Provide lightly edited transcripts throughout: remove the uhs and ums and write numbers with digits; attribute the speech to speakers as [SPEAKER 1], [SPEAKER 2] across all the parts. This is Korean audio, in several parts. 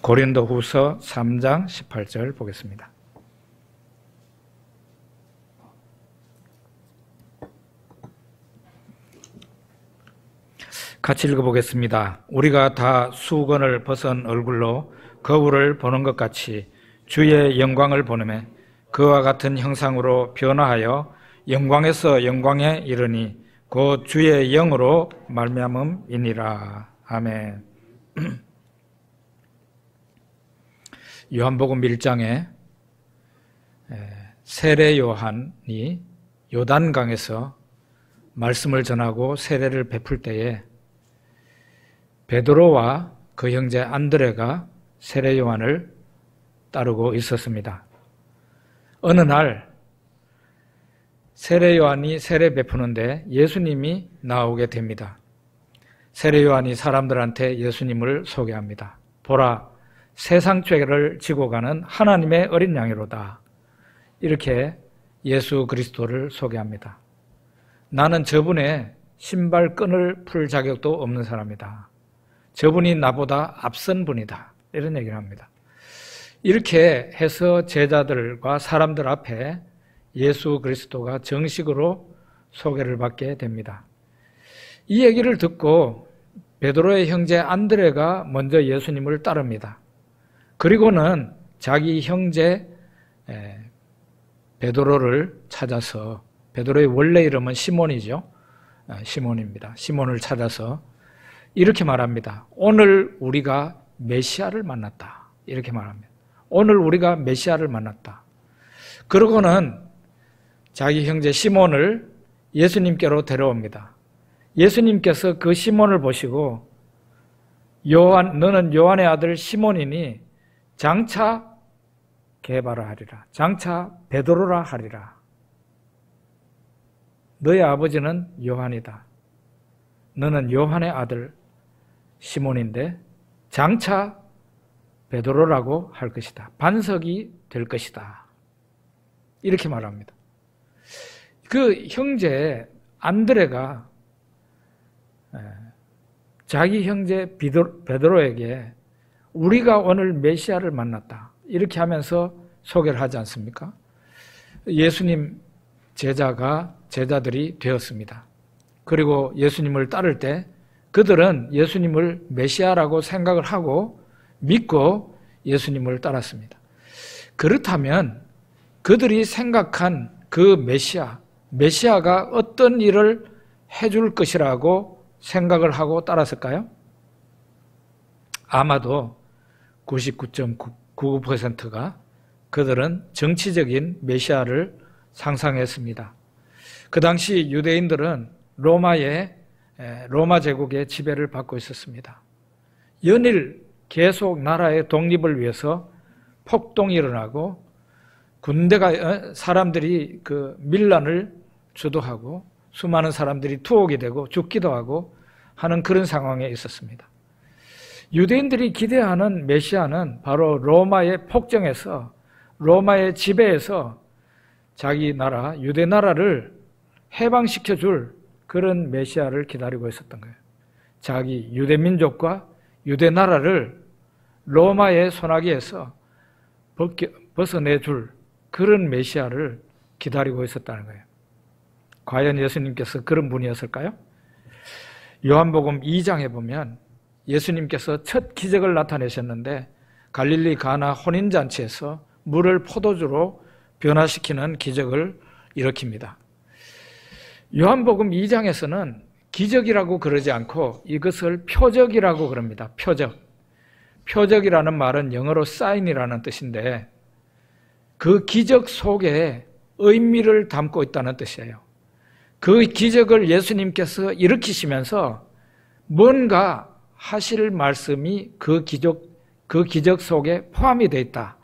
[SPEAKER 1] 고린도후서 3장 18절 보겠습니다. 같이 읽어보겠습니다. 우리가 다 수건을 벗은 얼굴로 거울을 보는 것 같이 주의 영광을 보느매 그와 같은 형상으로 변화하여 영광에서 영광에 이르니 곧 주의 영으로 말미암음이니라. 아멘. 요한복음 1장에 세례 요한이 요단강에서 말씀을 전하고 세례를 베풀 때에 베드로와 그 형제 안드레가 세례 요한을 따르고 있었습니다. 어느 날 세례 요한이 세례 베푸는데 예수님이 나오게 됩니다. 세례 요한이 사람들한테 예수님을 소개합니다. 보라, 세상 죄를 지고 가는 하나님의 어린 양이로다. 이렇게 예수 그리스도를 소개합니다. 나는 저분의 신발끈을 풀 자격도 없는 사람이다. 저분이 나보다 앞선 분이다. 이런 얘기를 합니다. 이렇게 해서 제자들과 사람들 앞에 예수 그리스도가 정식으로 소개를 받게 됩니다. 이 얘기를 듣고 베드로의 형제 안드레가 먼저 예수님을 따릅니다. 그리고는 자기 형제 베드로를 찾아서, 베드로의 원래 이름은 시몬이죠. 시몬입니다. 시몬을 찾아서 이렇게 말합니다. 오늘 우리가 메시아를 만났다. 이렇게 말합니다. 오늘 우리가 메시아를 만났다. 그러고는 자기 형제 시몬을 예수님께로 데려옵니다. 예수님께서 그 시몬을 보시고 너는 요한의 아들 시몬이니 장차 게바라 하리라. 장차 베드로라 하리라. 너의 아버지는 요한이다. 너는 요한의 아들 시몬인데 장차 베드로라고 할 것이다. 반석이 될 것이다. 이렇게 말합니다. 그 형제 안드레가 자기 형제 베드로에게 우리가 오늘 메시아를 만났다. 이렇게 하면서 소개를 하지 않습니까? 예수님 제자들이 되었습니다. 그리고 예수님을 따를 때 그들은 예수님을 메시아라고 생각을 하고 믿고 예수님을 따랐습니다. 그렇다면 그들이 생각한 그 메시아가 어떤 일을 해줄 것이라고 생각을 하고 따랐을까요? 아마도 99.99%가 그들은 정치적인 메시아를 상상했습니다. 그 당시 유대인들은 로마 제국의 지배를 받고 있었습니다. 연일 계속 나라의 독립을 위해서 폭동이 일어나고 군대가 사람들이 그 밀란을 주도하고 수많은 사람들이 투옥이 되고 죽기도 하고 하는 그런 상황에 있었습니다. 유대인들이 기대하는 메시아는 바로 로마의 폭정에서 로마의 지배에서 자기 나라 유대 나라를 해방시켜 줄 그런 메시아를 기다리고 있었던 거예요. 자기 유대 민족과 유대 나라를 로마의 손아귀에서 벗어내줄 그런 메시아를 기다리고 있었다는 거예요. 과연 예수님께서 그런 분이었을까요? 요한복음 2장에 보면 예수님께서 첫 기적을 나타내셨는데 갈릴리 가나 혼인잔치에서 물을 포도주로 변화시키는 기적을 일으킵니다. 요한복음 2장에서는 기적이라고 그러지 않고 이것을 표적이라고 그럽니다. 표적이라는 말은 영어로 사인이라는 뜻인데 그 기적 속에 의미를 담고 있다는 뜻이에요. 그 기적을 예수님께서 일으키시면서 뭔가 하실 말씀이 그 기적 속에 포함이 되어 있다.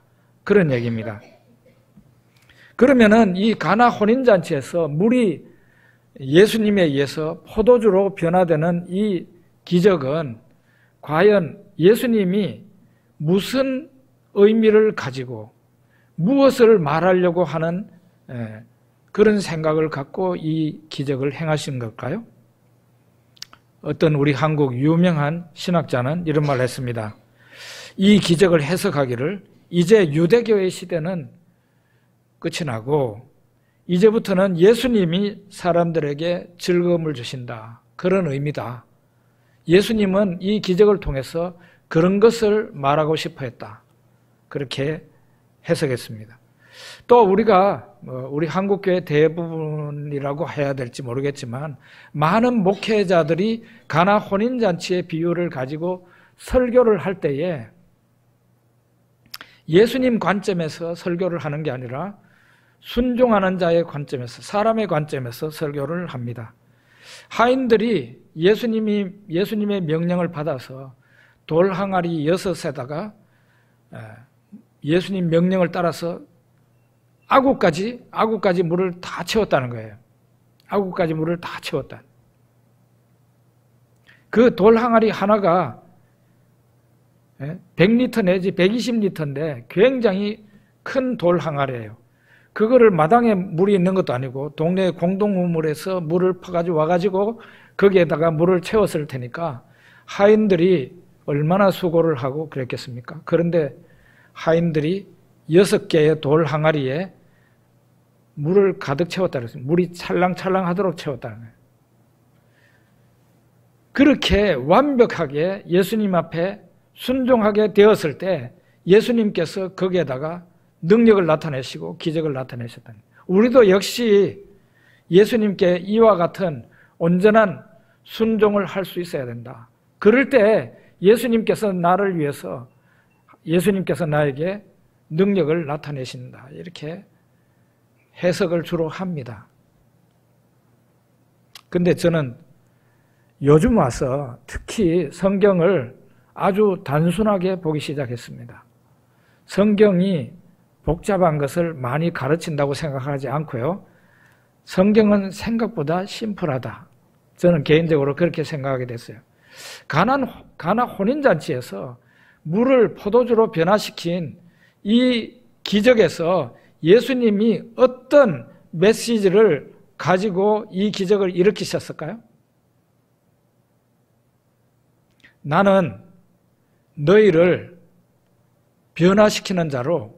[SPEAKER 1] 그런 얘기입니다. 그러면은 이 가나 혼인잔치에서 물이 예수님에 의해서 포도주로 변화되는 이 기적은 과연 예수님이 무슨 의미를 가지고 무엇을 말하려고 하는 그런 생각을 갖고 이 기적을 행하신 걸까요? 어떤 우리 한국 유명한 신학자는 이런 말을 했습니다. 이 기적을 해석하기를 이제 유대교의 시대는 끝이 나고 이제부터는 예수님이 사람들에게 즐거움을 주신다. 그런 의미다. 예수님은 이 기적을 통해서 그런 것을 말하고 싶어 했다. 그렇게 해석했습니다. 또 우리가 우리 한국교회 대부분이라고 해야 될지 모르겠지만 많은 목회자들이 가나 혼인잔치의 비유를 가지고 설교를 할 때에 예수님 관점에서 설교를 하는 게 아니라 순종하는 자의 관점에서, 사람의 관점에서 설교를 합니다. 하인들이 예수님의 명령을 받아서 돌 항아리 6에다가 예수님 명령을 따라서 아구까지 물을 다 채웠다는 거예요. 아구까지 물을 다 채웠다. 그 돌 항아리 하나가 100리터 내지 120리터인데 굉장히 큰 돌 항아리예요. 그거를 마당에 물이 있는 것도 아니고 동네 공동우물에서 물을 퍼가지고 와가지고 거기에다가 물을 채웠을 테니까 하인들이 얼마나 수고를 하고 그랬겠습니까? 그런데 하인들이 6개의 돌 항아리에 물을 가득 채웠다 그랬어요. 물이 찰랑찰랑하도록 채웠다는 거예요. 그렇게 완벽하게 예수님 앞에 순종하게 되었을 때 예수님께서 거기에다가 능력을 나타내시고 기적을 나타내셨다는 거예요. 우리도 역시 예수님께 이와 같은 온전한 순종을 할 수 있어야 된다. 그럴 때 예수님께서 나를 위해서 예수님께서 나에게 능력을 나타내신다. 이렇게 해석을 주로 합니다. 근데 저는 요즘 와서 특히 성경을 아주 단순하게 보기 시작했습니다. 성경이 복잡한 것을 많이 가르친다고 생각하지 않고요. 성경은 생각보다 심플하다. 저는 개인적으로 그렇게 생각하게 됐어요. 가나 혼인잔치에서 물을 포도주로 변화시킨 이 기적에서 예수님이 어떤 메시지를 가지고 이 기적을 일으키셨을까요? 나는 너희를 변화시키는 자로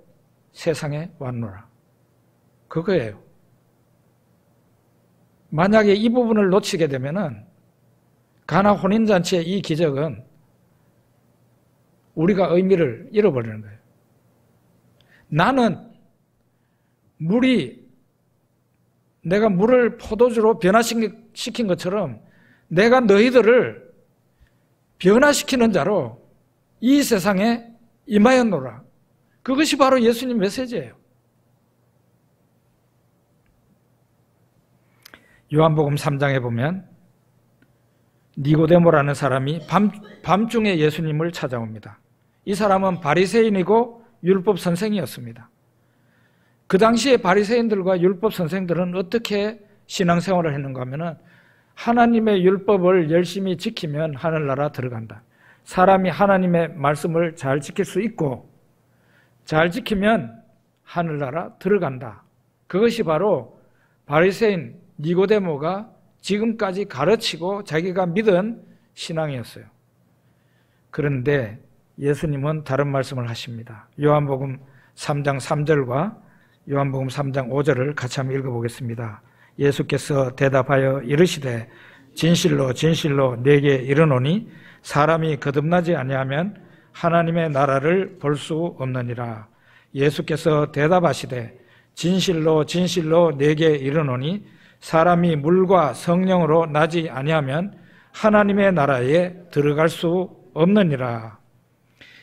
[SPEAKER 1] 세상에 왔노라. 그거예요. 만약에 이 부분을 놓치게 되면은 가나 혼인잔치의 이 기적은 우리가 의미를 잃어버리는 거예요. 나는 내가 물을 포도주로 변화시킨 것처럼 내가 너희들을 변화시키는 자로 이 세상에 임하였노라. 그것이 바로 예수님 메시지예요. 요한복음 3장에 보면 니고데모라는 사람이 밤중에 예수님을 찾아옵니다. 이 사람은 바리새인이고 율법 선생이었습니다. 그 당시에 바리새인들과 율법 선생들은 어떻게 신앙생활을 했는가 하면은 하나님의 율법을 열심히 지키면 하늘나라 들어간다. 사람이 하나님의 말씀을 잘 지킬 수 있고 잘 지키면 하늘나라 들어간다. 그것이 바로 바리새인 니고데모가 지금까지 가르치고 자기가 믿은 신앙이었어요. 그런데 예수님은 다른 말씀을 하십니다. 요한복음 3장 3절과 요한복음 3장 5절을 같이 한번 읽어보겠습니다. 예수께서 대답하여 이르시되 진실로 진실로 내게 이르노니 사람이 거듭나지 아니하면 하나님의 나라를 볼 수 없느니라. 예수께서 대답하시되 진실로 진실로 내게 이르노니 사람이 물과 성령으로 나지 아니하면 하나님의 나라에 들어갈 수 없느니라.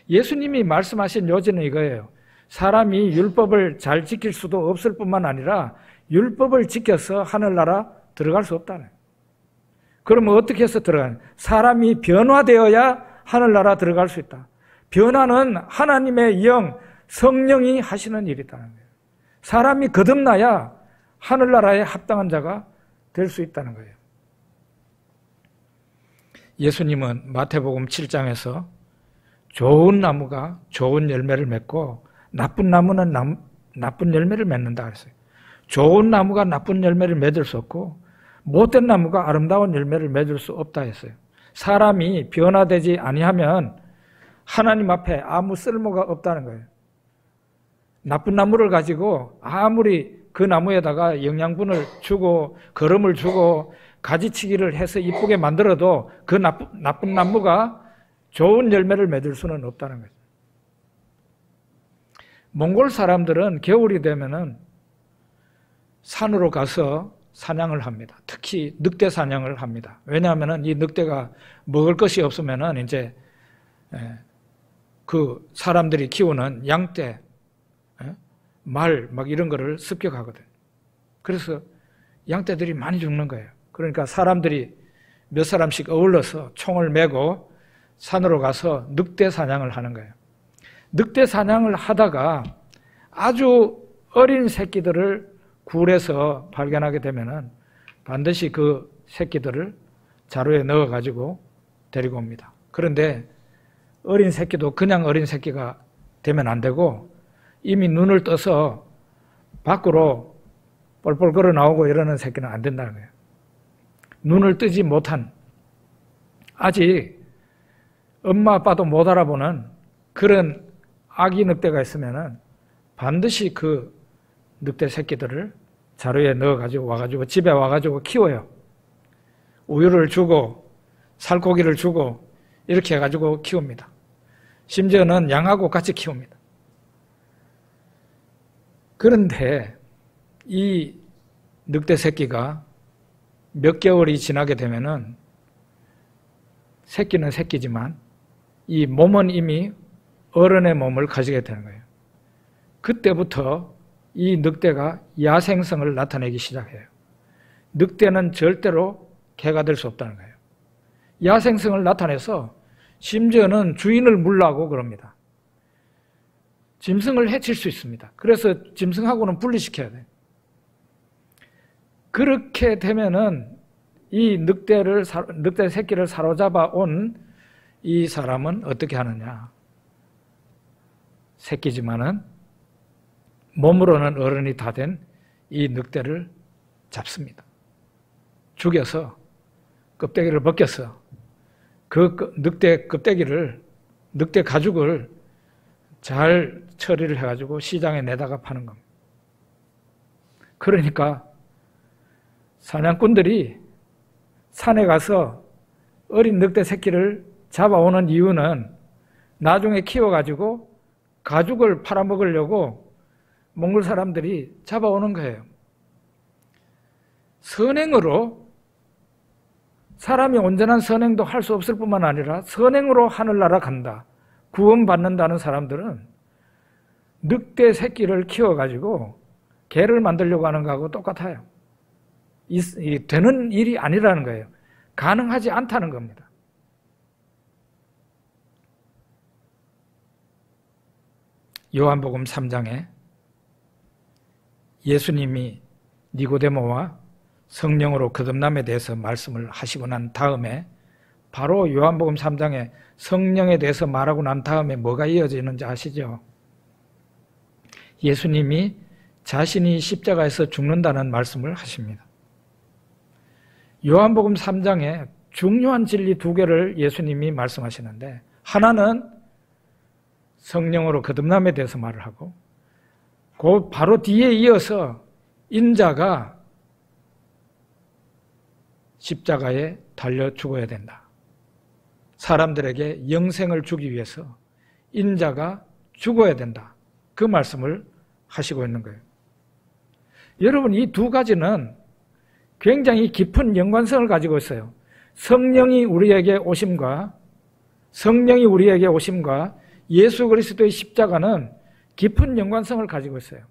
[SPEAKER 1] 예수님이 말씀하신 요지는 이거예요. 사람이 율법을 잘 지킬 수도 없을 뿐만 아니라 율법을 지켜서 하늘나라 들어갈 수 없다는. 그러면 어떻게 해서 들어가는? 사람이 변화되어야 하늘나라 들어갈 수 있다. 변화는 하나님의 영, 성령이 하시는 일이다는 거예요. 사람이 거듭나야 하늘나라에 합당한 자가 될 수 있다는 거예요. 예수님은 마태복음 7장에서 좋은 나무가 좋은 열매를 맺고 나쁜 나무는 나쁜 열매를 맺는다 그랬어요. 좋은 나무가 나쁜 열매를 맺을 수 없고 못된 나무가 아름다운 열매를 맺을 수 없다 했어요. 사람이 변화되지 아니하면 하나님 앞에 아무 쓸모가 없다는 거예요. 나쁜 나무를 가지고 아무리 그 나무에다가 영양분을 주고 거름을 주고 가지치기를 해서 이쁘게 만들어도 그 나쁜 나무가 좋은 열매를 맺을 수는 없다는 거죠. 몽골 사람들은 겨울이 되면은 산으로 가서 사냥을 합니다. 특히 늑대 사냥을 합니다. 왜냐하면은 이 늑대가 먹을 것이 없으면은 이제 그 사람들이 키우는 양떼, 말 막 이런 거를 습격하거든. 그래서 양떼들이 많이 죽는 거예요. 그러니까 사람들이 몇 사람씩 어울러서 총을 메고 산으로 가서 늑대 사냥을 하는 거예요. 늑대 사냥을 하다가 아주 어린 새끼들을 굴에서 발견하게 되면은 반드시 그 새끼들을 자루에 넣어가지고 데리고 옵니다. 그런데 어린 새끼도 그냥 어린 새끼가 되면 안 되고 이미 눈을 떠서 밖으로 뻘뻘 걸어 나오고 이러는 새끼는 안 된다는 거예요. 눈을 뜨지 못한, 아직 엄마 아빠도 못 알아보는 그런 아기 늑대가 있으면은 반드시 그 늑대 새끼들을 자루에 넣어가지고 와가지고 집에 와가지고 키워요. 우유를 주고 살코기를 주고 이렇게 해가지고 키웁니다. 심지어는 양하고 같이 키웁니다. 그런데 이 늑대 새끼가 몇 개월이 지나게 되면은 새끼는 새끼지만 이 몸은 이미 어른의 몸을 가지게 되는 거예요. 그때부터 이 늑대가 야생성을 나타내기 시작해요. 늑대는 절대로 개가 될 수 없다는 거예요. 야생성을 나타내서 심지어는 주인을 물라고 그럽니다. 짐승을 해칠 수 있습니다. 그래서 짐승하고는 분리시켜야 돼요. 그렇게 되면은 이 늑대 새끼를 사로잡아 온 이 사람은 어떻게 하느냐. 새끼지만은 몸으로는 어른이 다 된 이 늑대를 잡습니다. 죽여서 껍데기를 벗겨서 그 늑대 껍데기를, 늑대 가죽을 잘 처리를 해가지고 시장에 내다가 파는 겁니다. 그러니까 사냥꾼들이 산에 가서 어린 늑대 새끼를 잡아오는 이유는 나중에 키워가지고 가죽을 팔아먹으려고 몽골 사람들이 잡아오는 거예요. 선행으로, 사람이 온전한 선행도 할 수 없을 뿐만 아니라 선행으로 하늘나라 간다, 구원받는다는 사람들은 늑대 새끼를 키워가지고 개를 만들려고 하는 거하고 똑같아요. 되는 일이 아니라는 거예요. 가능하지 않다는 겁니다. 요한복음 3장에 예수님이 니고데모와 성령으로 거듭남에 대해서 말씀을 하시고 난 다음에 바로 요한복음 3장에 성령에 대해서 말하고 난 다음에 뭐가 이어지는지 아시죠? 예수님이 자신이 십자가에서 죽는다는 말씀을 하십니다. 요한복음 3장에 중요한 진리 두 개를 예수님이 말씀하시는데, 하나는 성령으로 거듭남에 대해서 말을 하고, 그 바로 뒤에 이어서 인자가 십자가에 달려 죽어야 된다. 사람들에게 영생을 주기 위해서 인자가 죽어야 된다. 그 말씀을 하시고 있는 거예요. 여러분, 이 두 가지는 굉장히 깊은 연관성을 가지고 있어요. 성령이 우리에게 오심과 예수 그리스도의 십자가는 깊은 연관성을 가지고 있어요.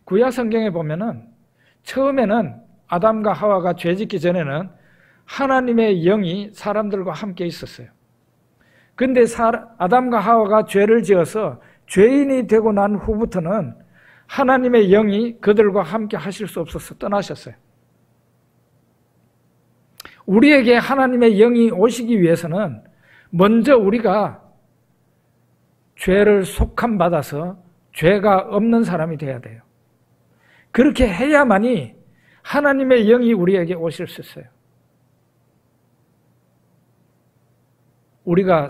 [SPEAKER 1] 구약 성경에 보면은 처음에는 아담과 하와가 죄짓기 전에는 하나님의 영이 사람들과 함께 있었어요. 그런데 아담과 하와가 죄를 지어서 죄인이 되고 난 후부터는 하나님의 영이 그들과 함께 하실 수 없어서 떠나셨어요. 우리에게 하나님의 영이 오시기 위해서는 먼저 우리가 죄를 속함받아서 죄가 없는 사람이 돼야 돼요. 그렇게 해야만이 하나님의 영이 우리에게 오실 수 있어요. 우리가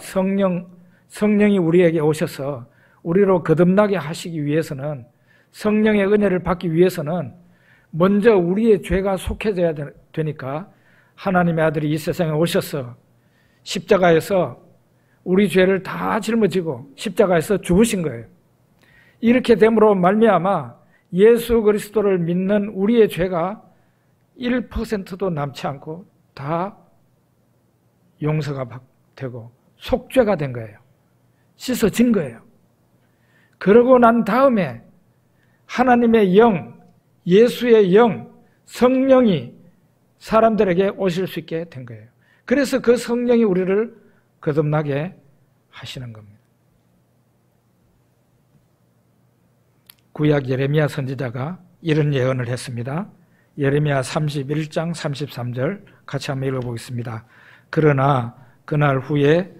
[SPEAKER 1] 성령이 우리에게 오셔서 우리로 거듭나게 하시기 위해서는, 성령의 은혜를 받기 위해서는 먼저 우리의 죄가 속해져야 되니까 하나님의 아들이 이 세상에 오셔서 십자가에서 우리 죄를 다 짊어지고 십자가에서 죽으신 거예요. 이렇게 됨으로 말미암아 예수 그리스도를 믿는 우리의 죄가 1%도 남지 않고 다 용서가 되고 속죄가 된 거예요. 씻어진 거예요. 그러고 난 다음에 하나님의 영, 예수의 영, 성령이 사람들에게 오실 수 있게 된 거예요. 그래서 그 성령이 우리를 거듭나게 하시는 겁니다. 구약 예레미야 선지자가 이런 예언을 했습니다. 예레미야 31장 33절 같이 한번 읽어보겠습니다. 그러나 그날 후에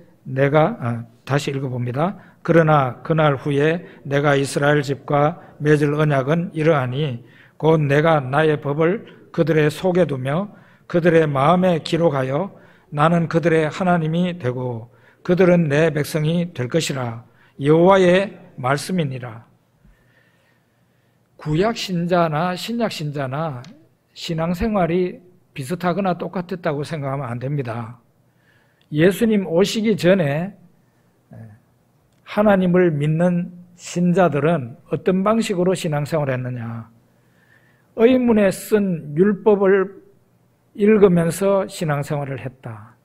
[SPEAKER 1] 다시 읽어봅니다. 그러나 그날 후에 내가 이스라엘 집과 맺을 언약은 이러하니 곧 내가 나의 법을 그들의 속에 두며 그들의 마음에 기록하여 나는 그들의 하나님이 되고 그들은 내 백성이 될 것이라. 여호와의 말씀이니라. 구약 신자나 신약 신자나 신앙생활이 비슷하거나 똑같았다고 생각하면 안 됩니다. 예수님 오시기 전에 하나님을 믿는 신자들은 어떤 방식으로 신앙생활을 했느냐? 의문에 쓴 율법을 읽으면서 신앙생활을 했다.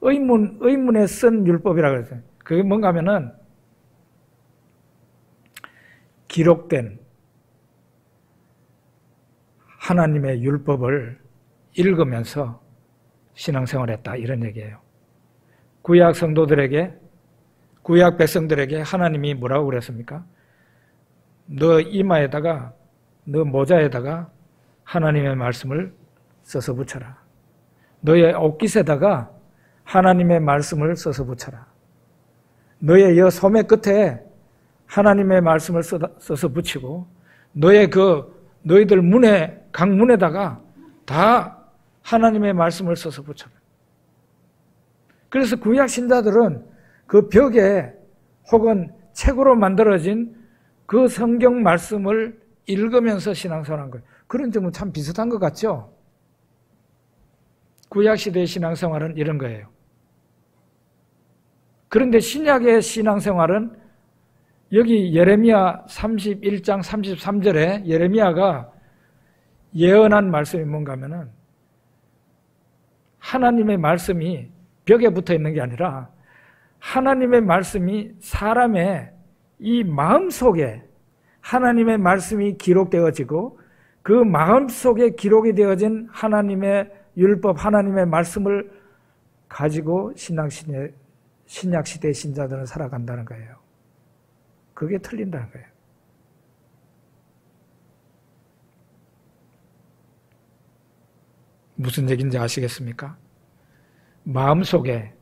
[SPEAKER 1] 의문에 쓴 율법이라고 그랬어요. 그게 뭔가 하면은 기록된 하나님의 율법을 읽으면서 신앙생활을 했다. 이런 얘기예요. 구약 성도들에게, 구약 백성들에게 하나님이 뭐라고 그랬습니까? 너 이마에다가, 너 모자에다가 하나님의 말씀을 써서 붙여라. 너의 옷깃에다가 하나님의 말씀을 써서 붙여라. 너의 여 소매 끝에 하나님의 말씀을 써서 붙이고 너희들 문에, 각 문에다가 다 하나님의 말씀을 써서 붙여라. 그래서 구약 신자들은 그 벽에 혹은 책으로 만들어진 그 성경 말씀을 읽으면서 신앙생활한 거예요. 그런 점은 참 비슷한 것 같죠? 구약시대의 신앙생활은 이런 거예요. 그런데 신약의 신앙생활은 여기 예레미야 31장 33절에 예레미야가 예언한 말씀이 뭔가 하면은 하나님의 말씀이 벽에 붙어 있는 게 아니라 하나님의 말씀이 사람의 이 마음속에 하나님의 말씀이 기록되어지고 그 마음속에 기록이 되어진 하나님의 율법, 하나님의 말씀을 가지고 신약시대 신자들은 살아간다는 거예요. 그게 틀린다는 거예요. 무슨 얘기인지 아시겠습니까? 마음속에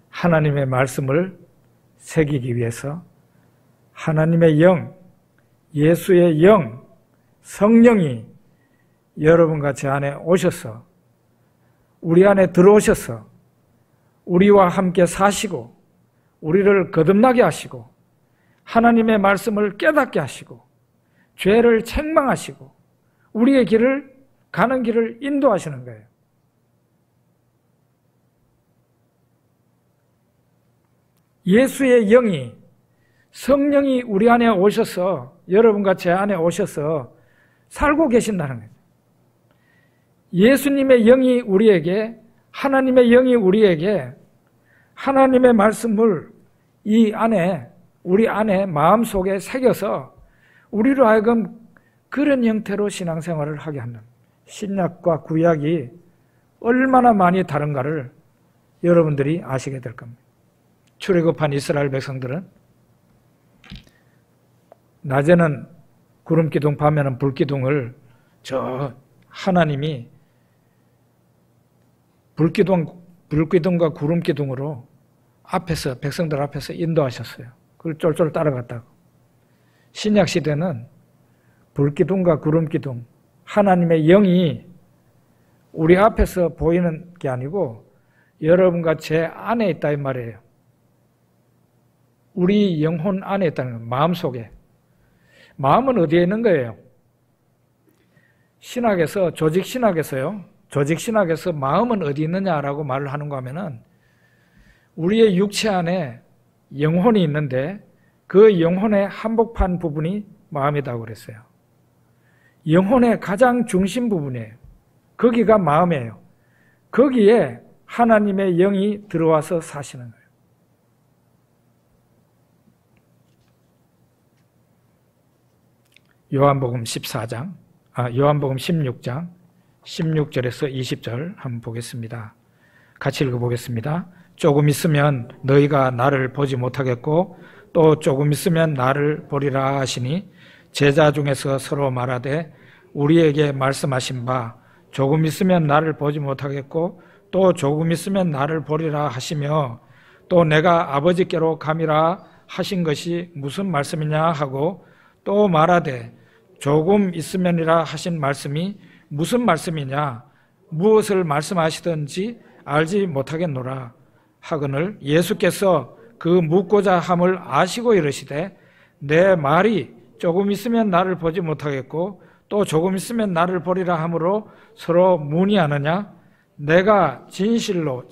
[SPEAKER 1] 하나님의 말씀을 새기기 위해서 하나님의 영, 예수의 영, 성령이 여러분과 제 안에 오셔서 우리 안에 들어오셔서 우리와 함께 사시고 우리를 거듭나게 하시고 하나님의 말씀을 깨닫게 하시고 죄를 책망하시고 우리의 가는 길을 인도하시는 거예요. 예수의 영이, 성령이 우리 안에 오셔서 여러분과 제 안에 오셔서 살고 계신다는 거예요. 예수님의 영이 우리에게, 하나님의 영이 우리에게 하나님의 말씀을 우리 안에 마음속에 새겨서 우리로 하여금 그런 형태로 신앙생활을 하게 하는, 신약과 구약이 얼마나 많이 다른가를 여러분들이 아시게 될 겁니다. 출애굽한 이스라엘 백성들은 낮에는 구름기둥, 밤에는 불기둥을 하나님이 불기둥과 구름기둥으로 백성들 앞에서 인도하셨어요. 그걸 쫄쫄 따라갔다고. 신약 시대는 불기둥과 구름기둥, 하나님의 영이 우리 앞에서 보이는 게 아니고 여러분과 제 안에 있다 이 말이에요. 우리 영혼 안에 있다는 거예요. 마음속에. 마음은 어디에 있는 거예요? 신학에서, 조직신학에서 마음은 어디 있느냐라고 말을 하는가 하면은 우리의 육체 안에 영혼이 있는데 그 영혼의 한복판 부분이 마음이라고 그랬어요. 영혼의 가장 중심 부분이에요. 거기가 마음이에요. 거기에 하나님의 영이 들어와서 사시는 거예요. 요한복음 16장 16절에서 20절 한번 보겠습니다. 같이 읽어보겠습니다. 조금 있으면 너희가 나를 보지 못하겠고 또 조금 있으면 나를 보리라 하시니 제자 중에서 서로 말하되 우리에게 말씀하신 바 조금 있으면 나를 보지 못하겠고 또 조금 있으면 나를 보리라 하시며 또 내가 아버지께로 감이라 하신 것이 무슨 말씀이냐 하고 또 말하되 조금 있으면이라 하신 말씀이 무슨 말씀이냐 무엇을 말씀하시든지 알지 못하겠노라 하거늘 예수께서 그 묻고자 함을 아시고 이르시되 내 말이 조금 있으면 나를 보지 못하겠고 또 조금 있으면 나를 보리라 하므로 서로 문의하느냐 내가 진실로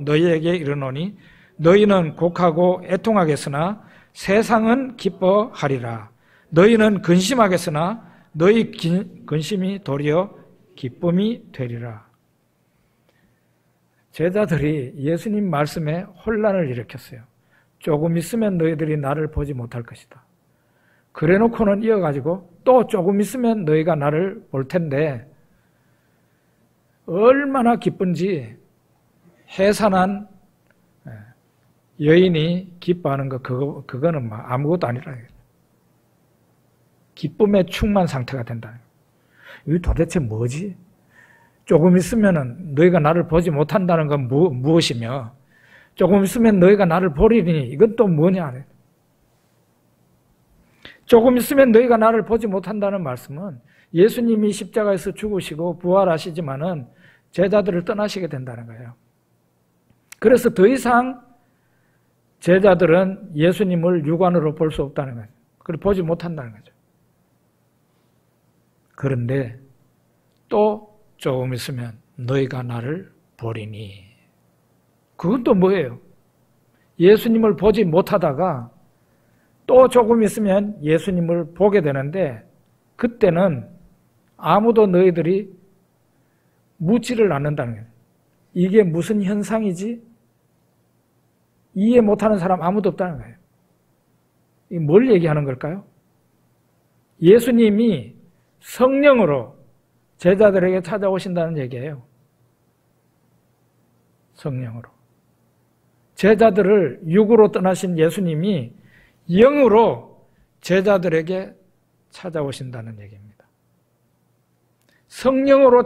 [SPEAKER 1] 너희에게 이르노니 너희는 곡하고 애통하겠으나 세상은 기뻐하리라. 너희는 근심하겠으나 너희 근심이 도리어 기쁨이 되리라. 제자들이 예수님 말씀에 혼란을 일으켰어요. 조금 있으면 너희들이 나를 보지 못할 것이다. 그래놓고는 이어가지고 또 조금 있으면 너희가 나를 볼 텐데 얼마나 기쁜지 해산한 여인이 기뻐하는 거 그거는 아무것도 아니라 기쁨에 충만 상태가 된다. 이게 도대체 뭐지? 조금 있으면은 너희가 나를 보지 못한다는 건 무엇이며 조금 있으면 너희가 나를 보리니 이건 또 뭐냐? 조금 있으면 너희가 나를 보지 못한다는 말씀은 예수님이 십자가에서 죽으시고 부활하시지만은 제자들을 떠나시게 된다는 거예요. 그래서 더 이상 제자들은 예수님을 육안으로 볼 수 없다는 거예요. 그걸 보지 못한다는 거죠. 그런데 또 조금 있으면 너희가 나를 보리니. 그건 또 뭐예요? 예수님을 보지 못하다가 또 조금 있으면 예수님을 보게 되는데 그때는 아무도 너희들이 묻지를 않는다는 거예요. 이게 무슨 현상이지? 이해 못하는 사람 아무도 없다는 거예요. 이게 뭘 얘기하는 걸까요? 예수님이 성령으로 제자들에게 찾아오신다는 얘기예요. 성령으로. 제자들을 육으로 떠나신 예수님이 영으로 제자들에게 찾아오신다는 얘기입니다. 성령으로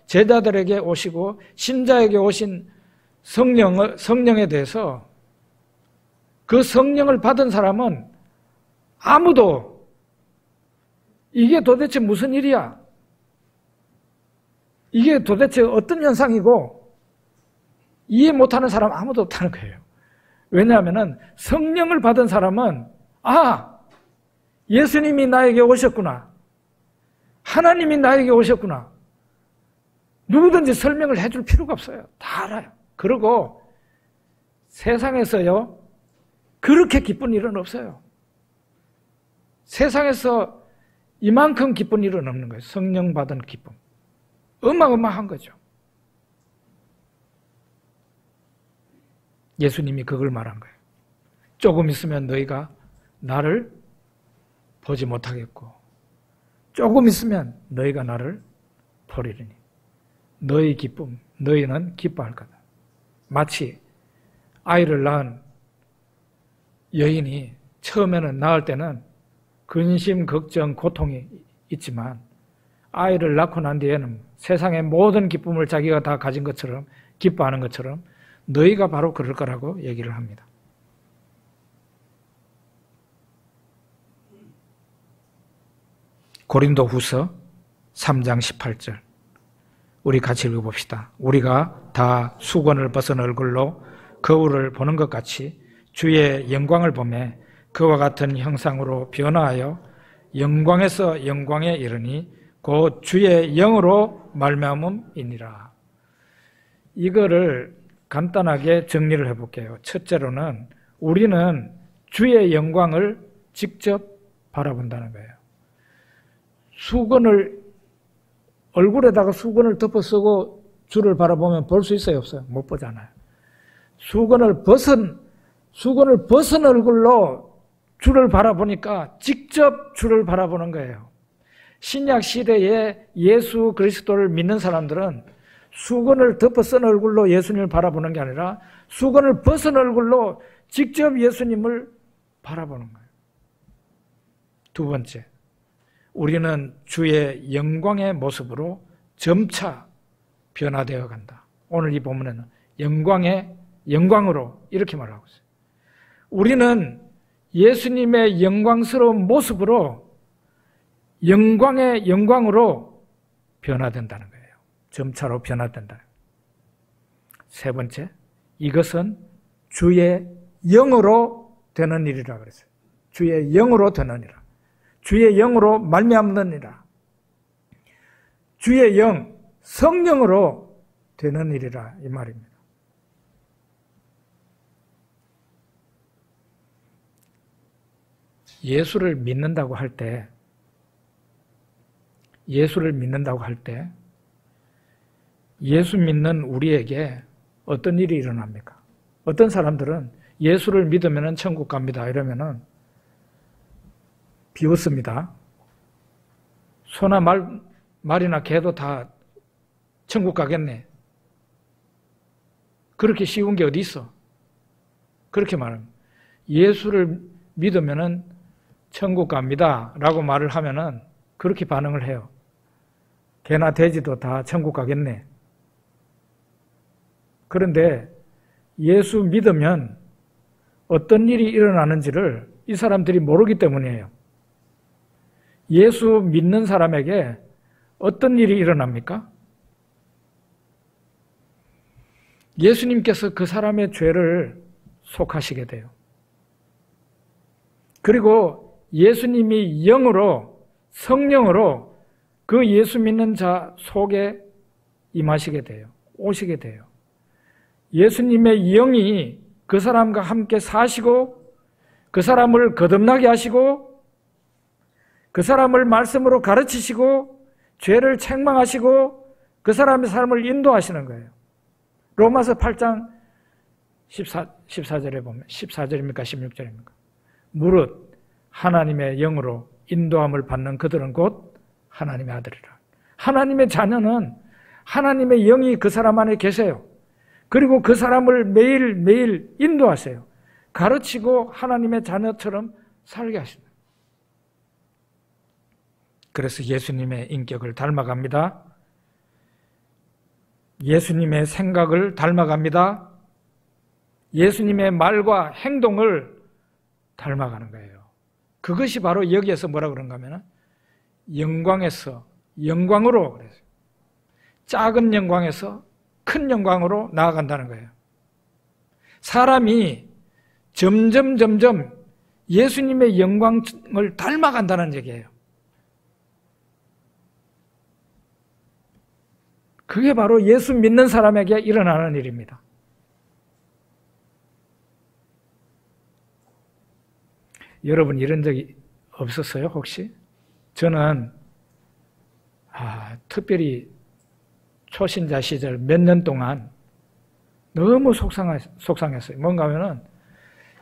[SPEAKER 1] 제자들에게 오시고 신자에게 오신 성령에 대해서 그 성령을 받은 사람은 아무도 이게 도대체 무슨 일이야? 이게 도대체 어떤 현상이고 이해 못하는 사람 아무도 없다는 거예요. 왜냐하면 성령을 받은 사람은 예수님이 나에게 오셨구나. 하나님이 나에게 오셨구나. 누구든지 설명을 해줄 필요가 없어요. 다 알아요. 그리고 세상에서요 그렇게 기쁜 일은 없어요. 세상에서 이만큼 기쁜 일은 없는 거예요. 성령 받은 기쁨. 어마어마한 거죠. 예수님이 그걸 말한 거예요. 조금 있으면 너희가 나를 보지 못하겠고 조금 있으면 너희가 나를 보리리니 너희 기쁨, 너희는 기뻐할 거다. 마치 아이를 낳은 여인이 처음에는 낳을 때는 근심, 걱정, 고통이 있지만 아이를 낳고 난 뒤에는 세상의 모든 기쁨을 자기가 다 가진 것처럼 기뻐하는 것처럼 너희가 바로 그럴 거라고 얘기를 합니다. 고린도후서 3장 18절 우리 같이 읽어봅시다. 우리가 다 수건을 벗은 얼굴로 거울을 보는 것 같이 주의 영광을 보며 그와 같은 형상으로 변화하여 영광에서 영광에 이르니 곧 주의 영으로 말미암음이니라. 이거를 간단하게 정리를 해볼게요. 첫째로는 우리는 주의 영광을 직접 바라본다는 거예요. 얼굴에다가 수건을 덮어 쓰고 주를 바라보면 볼 수 있어요, 없어요? 못 보잖아요. 수건을 벗은 얼굴로 주를 바라보니까 직접 주를 바라보는 거예요. 신약 시대에 예수 그리스도를 믿는 사람들은 수건을 덮어 쓴 얼굴로 예수님을 바라보는 게 아니라 수건을 벗은 얼굴로 직접 예수님을 바라보는 거예요. 두 번째, 우리는 주의 영광의 모습으로 점차 변화되어 간다. 오늘 이 본문에는 영광으로 이렇게 말하고 있어요. 우리는 예수님의 영광스러운 모습으로 영광의 영광으로 변화된다는 거예요. 점차로 변화된다. 세 번째, 이것은 주의 영으로 되는 일이라 그랬어요. 주의 영으로 되는 일이라. 주의 영으로 말미암느니라. 주의 영, 성령으로 되는 일이라 이 말입니다. 예수를 믿는다고 할 때 예수 믿는 우리에게 어떤 일이 일어납니까? 어떤 사람들은 예수를 믿으면 천국 갑니다 이러면은 비웃습니다. 소나 말이나 개도 다 천국 가겠네. 그렇게 쉬운 게 어디 있어? 그렇게 말합니다. 예수를 믿으면은 천국 갑니다 라고 말을 하면은 그렇게 반응을 해요. 개나 돼지도 다 천국 가겠네. 그런데 예수 믿으면 어떤 일이 일어나는지를 이 사람들이 모르기 때문이에요. 예수 믿는 사람에게 어떤 일이 일어납니까? 예수님께서 그 사람의 죄를 속하시게 돼요. 그리고 예수님이 영으로, 성령으로 그 예수 믿는 자 속에 임하시게 돼요. 오시게 돼요. 예수님의 영이 그 사람과 함께 사시고 그 사람을 거듭나게 하시고 그 사람을 말씀으로 가르치시고 죄를 책망하시고 그 사람의 삶을 인도하시는 거예요. 로마서 8장 14절에 보면 14절입니까? 16절입니까? 무릇 하나님의 영으로 인도함을 받는 그들은 곧 하나님의 아들이라. 하나님의 자녀는 하나님의 영이 그 사람 안에 계세요. 그리고 그 사람을 매일매일 인도하세요. 가르치고 하나님의 자녀처럼 살게 하십니다. 그래서 예수님의 인격을 닮아갑니다. 예수님의 생각을 닮아갑니다. 예수님의 말과 행동을 닮아가는 거예요. 그것이 바로 여기에서 뭐라 그런가 하면 영광에서 영광으로 그래서 작은 영광에서 큰 영광으로 나아간다는 거예요. 사람이 점점 예수님의 영광을 닮아간다는 얘기예요. 그게 바로 예수 믿는 사람에게 일어나는 일입니다. 여러분 이런 적이 없었어요 혹시? 저는 특별히 초신자 시절 몇 년 동안 너무 속상했어요. 뭔가 하면은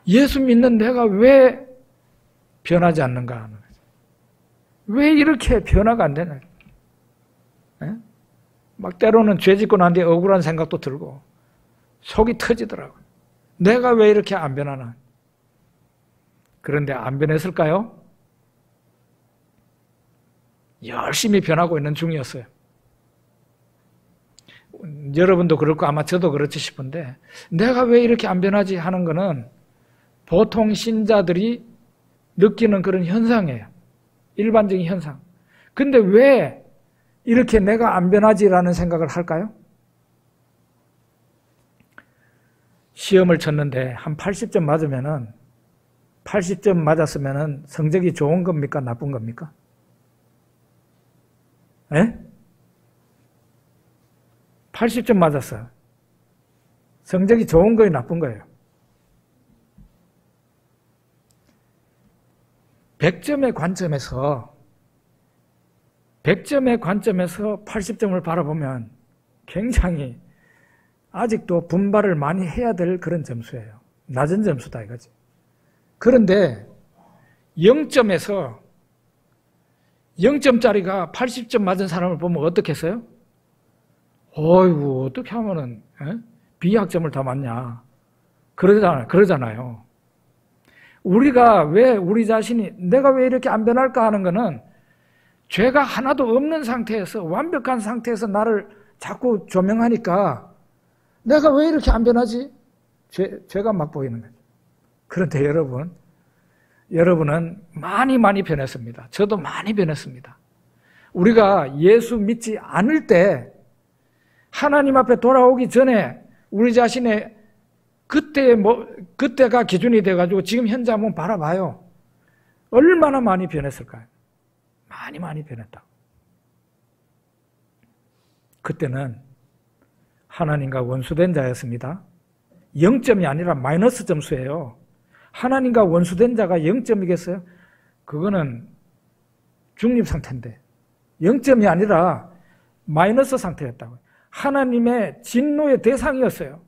[SPEAKER 1] 예수 믿는 내가 왜 변하지 않는가 하는 거죠. 왜 이렇게 변화가 안 되나? 네? 막 때로는 죄 짓고 난 뒤에 억울한 생각도 들고 속이 터지더라고요. 내가 왜 이렇게 안 변하나? 그런데 안 변했을까요? 열심히 변하고 있는 중이었어요. 여러분도 그렇고 아마 저도 그렇지 싶은데 내가 왜 이렇게 안 변하지 하는 거는 보통 신자들이 느끼는 그런 현상이에요. 일반적인 현상. 근데 왜 이렇게 내가 안 변하지라는 생각을 할까요? 시험을 쳤는데 한 80점 맞으면은 80점 맞았으면은 성적이 좋은 겁니까? 나쁜 겁니까? 예? 80점 맞았어. 성적이 좋은 거예요, 나쁜 거예요? 100점의 관점에서 80점을 바라보면 굉장히 아직도 분발을 많이 해야 될 그런 점수예요. 낮은 점수다 이거지. 그런데 0점에서 0점짜리가 80점 맞은 사람을 보면 어떻겠어요? 어이구, 어떻게 하면은 B학점을 다 맞냐. 그러잖아요. 우리가 왜 우리 자신이 내가 왜 이렇게 안 변할까 하는 거는 죄가 하나도 없는 상태에서 완벽한 상태에서 나를 자꾸 조명하니까 내가 왜 이렇게 안 변하지? 죄가 막 보이는 거죠. 그런데 여러분은 많이 변했습니다. 저도 많이 변했습니다. 우리가 예수 믿지 않을 때 하나님 앞에 돌아오기 전에 우리 자신의 그때가 기준이 돼가지고 지금 현재 한번 바라봐요. 얼마나 많이 변했을까요? 많이 변했다고. 그때는 하나님과 원수된 자였습니다. 0점이 아니라 마이너스 점수예요. 하나님과 원수된 자가 0점이겠어요? 그거는 중립 상태인데 0점이 아니라 마이너스 상태였다고요. 하나님의 진노의 대상이었어요.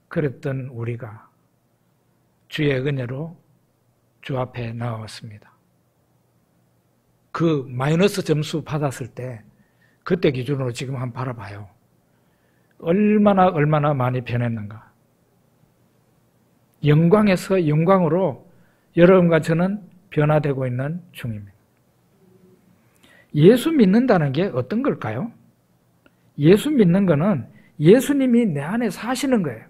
[SPEAKER 1] 그랬던 우리가 주의 은혜로 주 앞에 나왔습니다. 그 마이너스 점수 받았을 때 그때 기준으로 지금 한번 바라봐요. 얼마나 많이 변했는가. 영광에서 영광으로 여러분과 저는 변화되고 있는 중입니다. 예수 믿는다는 게 어떤 걸까요? 예수 믿는 거는 예수님이 내 안에 사시는 거예요.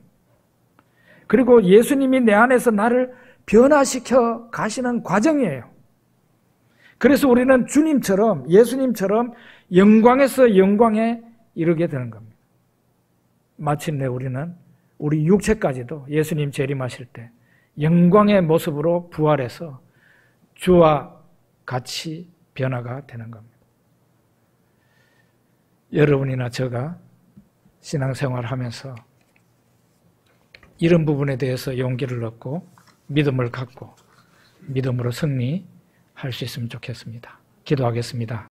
[SPEAKER 1] 그리고 예수님이 내 안에서 나를 변화시켜 가시는 과정이에요. 그래서 우리는 주님처럼, 예수님처럼 영광에서 영광에 이르게 되는 겁니다. 마침내 우리는 우리 육체까지도 예수님 재림하실 때 영광의 모습으로 부활해서 주와 같이 변화가 되는 겁니다. 여러분이나 제가 신앙생활을 하면서 이런 부분에 대해서 용기를 얻고 믿음을 갖고 믿음으로 승리할 수 있으면 좋겠습니다. 기도하겠습니다.